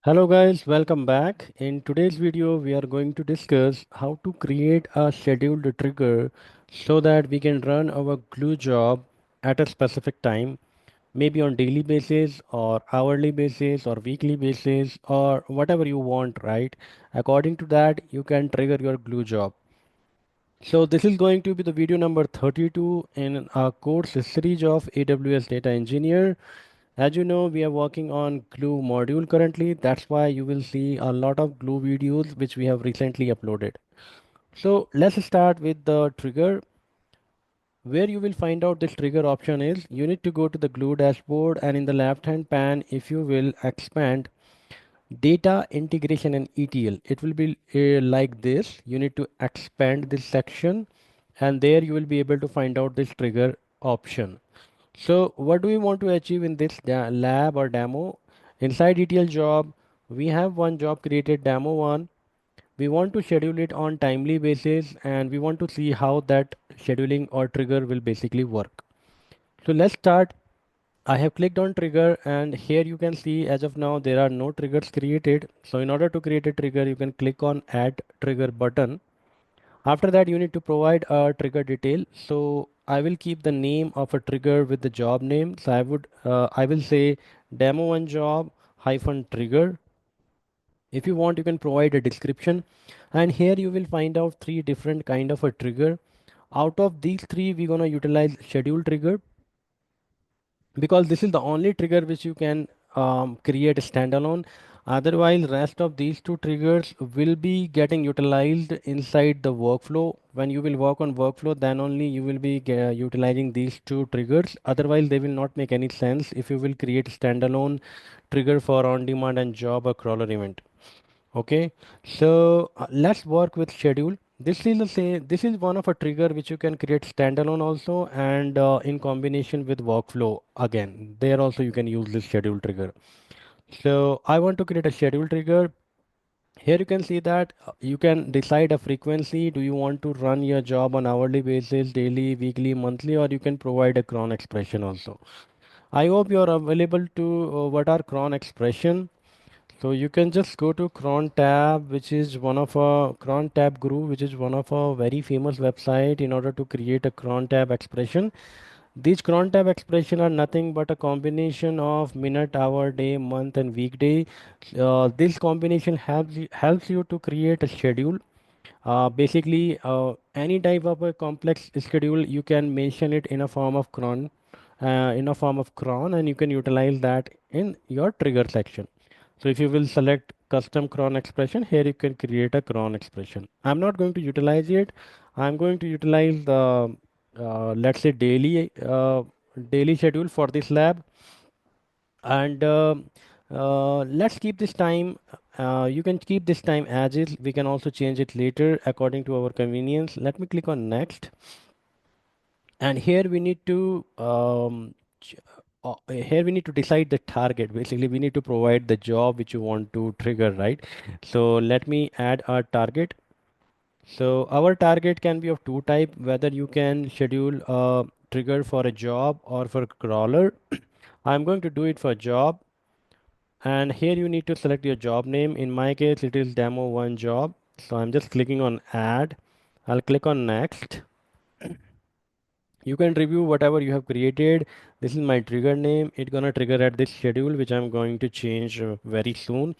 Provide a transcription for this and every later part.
Hello guys, welcome back. In today's video, we are going to discuss how to create a scheduled trigger so that we can run our glue job at a specific time, maybe on daily basis or hourly basis or weekly basis or whatever you want, right? According to that, you can trigger your glue job. So this is going to be the video number 32 in our course series of AWS Data Engineer. As you know, we are working on Glue module currently. That's why you will see a lot of Glue videos which we have recently uploaded. So let's start with the trigger. Where you will find out this trigger option is you need to go to the Glue dashboard, and in the left hand pan, if you will expand data integration and ETL, it will be like this. You need to expand this section, and there you will be able to find out this trigger option. So what do we want to achieve in this lab or demo? Inside ETL job, we have one job created, demo one. We want to schedule it on timely basis, and we want to see how that scheduling or trigger will basically work. So let's start. I have clicked on trigger, and here you can see as of now there are no triggers created. So in order to create a trigger, you can click on add trigger button. After that, you need to provide a trigger detail. So I will keep the name of a trigger with the job name. So I will say demo one job hyphen trigger. If you want, you can provide a description. And here you will find out three different kind of a trigger. Out of these three, we're gonna utilize schedule trigger, because this is the only trigger which you can create standalone. Otherwise, rest of these two triggers will be getting utilized inside the workflow. When you will work on workflow, then only you will be utilizing these two triggers. Otherwise, they will not make any sense if you will create standalone trigger for on demand and job or crawler event. Okay, so let's work with schedule. This is the same. This is one of a trigger which you can create standalone also, and in combination with workflow. Again, there also you can use this schedule trigger. So I want to create a schedule trigger. Here you can see that you can decide a frequency. Do you want to run your job on hourly basis, daily, weekly, monthly, or you can provide a cron expression also. I hope you are available to what are cron expression. So you can just go to cron tab, which is one of a cron tab guru, which is one of a very famous website in order to create a cron tab expression. These cron tab expression are nothing but a combination of minute, hour, day, month, and weekday. This combination helps you to create a schedule. Any type of a complex schedule, you can mention it in a form of cron, and you can utilize that in your trigger section. So if you will select custom cron expression, here you can create a cron expression. I'm not going to utilize it. I'm going to utilize the let's say daily schedule for this lab, and let's keep this time. You can keep this time as is. We can also change it later according to our convenience. Let me click on next, and here we need to here we need to decide the target. Basically, we need to provide the job which you want to trigger, right? So let me add our target. So our target can be of two type, whether you can schedule a trigger for a job or for a crawler. I'm going to do it for job, and here you need to select your job name. In my case, it is demo one job. So I'm just clicking on add. I'll click on next. You can review whatever you have created. This is my trigger name. It's gonna trigger at this schedule, which I'm going to change very soon.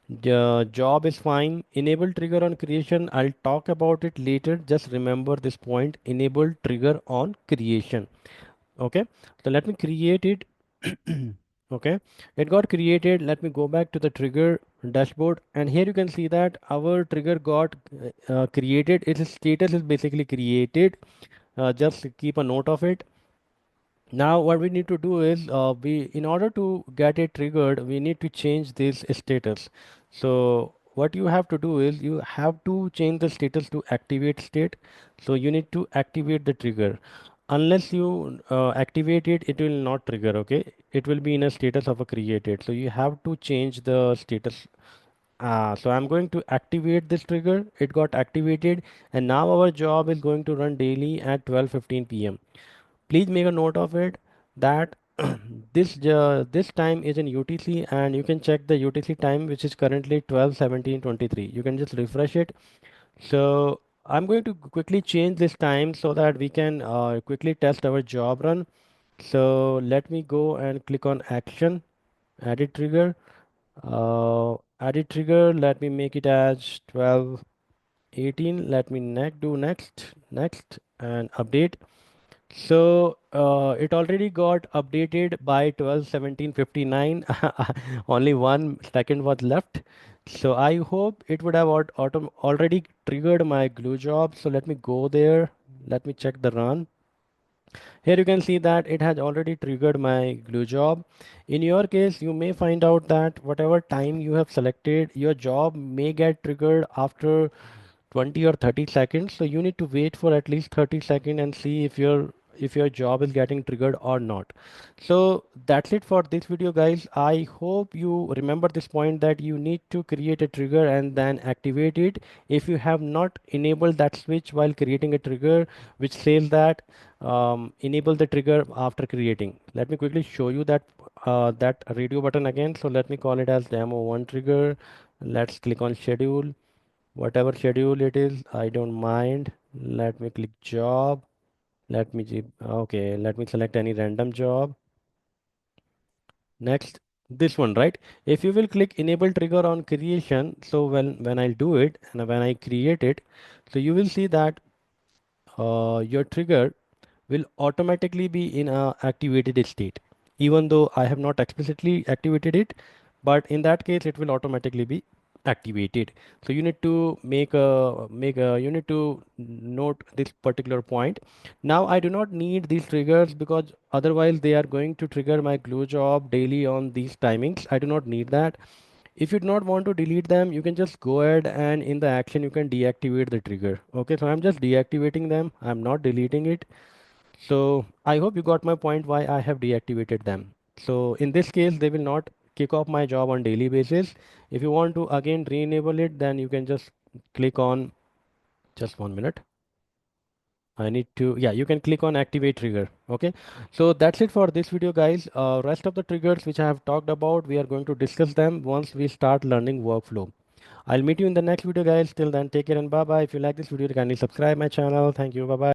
The job is fine. Enable trigger on creation. I'll talk about it later. Just remember this point. Enable trigger on creation. Okay. So let me create it. Okay. It got created. Let me go back to the trigger dashboard. And here you can see that our trigger got created. Its status is basically created. Just keep a note of it. Now what we need to do is in order to get it triggered, we need to change this status. So what you have to do is you have to change the status to activate state. So you need to activate the trigger. Unless you activate it, it will not trigger. Okay, it will be in a status of a created. So you have to change the status. So I'm going to activate this trigger. It got activated, and now our job is going to run daily at 12:15 p.m. Please make a note of it that This time is in UTC, and you can check the UTC time, which is currently 12:17:23. You can just refresh it. So I'm going to quickly change this time so that we can quickly test our job run. So let me go and click on action, edit trigger, edit trigger. Let me make it as 12:18. Let me do next, and update. So it already got updated by 12:17:59. Only 1 second was left. So I hope it would have already triggered my glue job. So let me go there. Let me check the run. Here you can see that it has already triggered my glue job. In your case, you may find out that whatever time you have selected, your job may get triggered after 20 or 30 seconds. So you need to wait for at least 30 seconds and see if your job is getting triggered or not. So that's it for this video, guys. I hope you remember this point, that you need to create a trigger and then activate it. If you have not enabled that switch while creating a trigger, which says that enable the trigger after creating. Let me quickly show you that radio button again. So let me call it as demo 1 trigger. Let's click on schedule. Whatever schedule it is, I don't mind. Let me click job. Okay, let me select any random job. Next, this one, right? If you will click enable trigger on creation, so when I do it and when I create it, so you will see that your trigger will automatically be in a activated state, even though I have not explicitly activated it, but in that case it will automatically be activated. So you need to you need to note this particular point. Now I do not need these triggers, because otherwise they are going to trigger my glue job daily on these timings. I do not need that. If you do not want to delete them, you can just go ahead and in the action you can deactivate the trigger. Okay, so I'm just deactivating them, I'm not deleting it. So I hope you got my point why I have deactivated them. So in this case, they will not kick off my job on daily basis. If you want to again re-enable it, then you can just click on, just 1 minute. I need to, yeah, you can click on activate trigger. Okay. So that's it for this video, guys. Rest of the triggers which I have talked about, we are going to discuss them once we start learning workflow. I'll meet you in the next video, guys. Till then, take care and bye bye. If you like this video, kindly subscribe my channel. Thank you. Bye bye.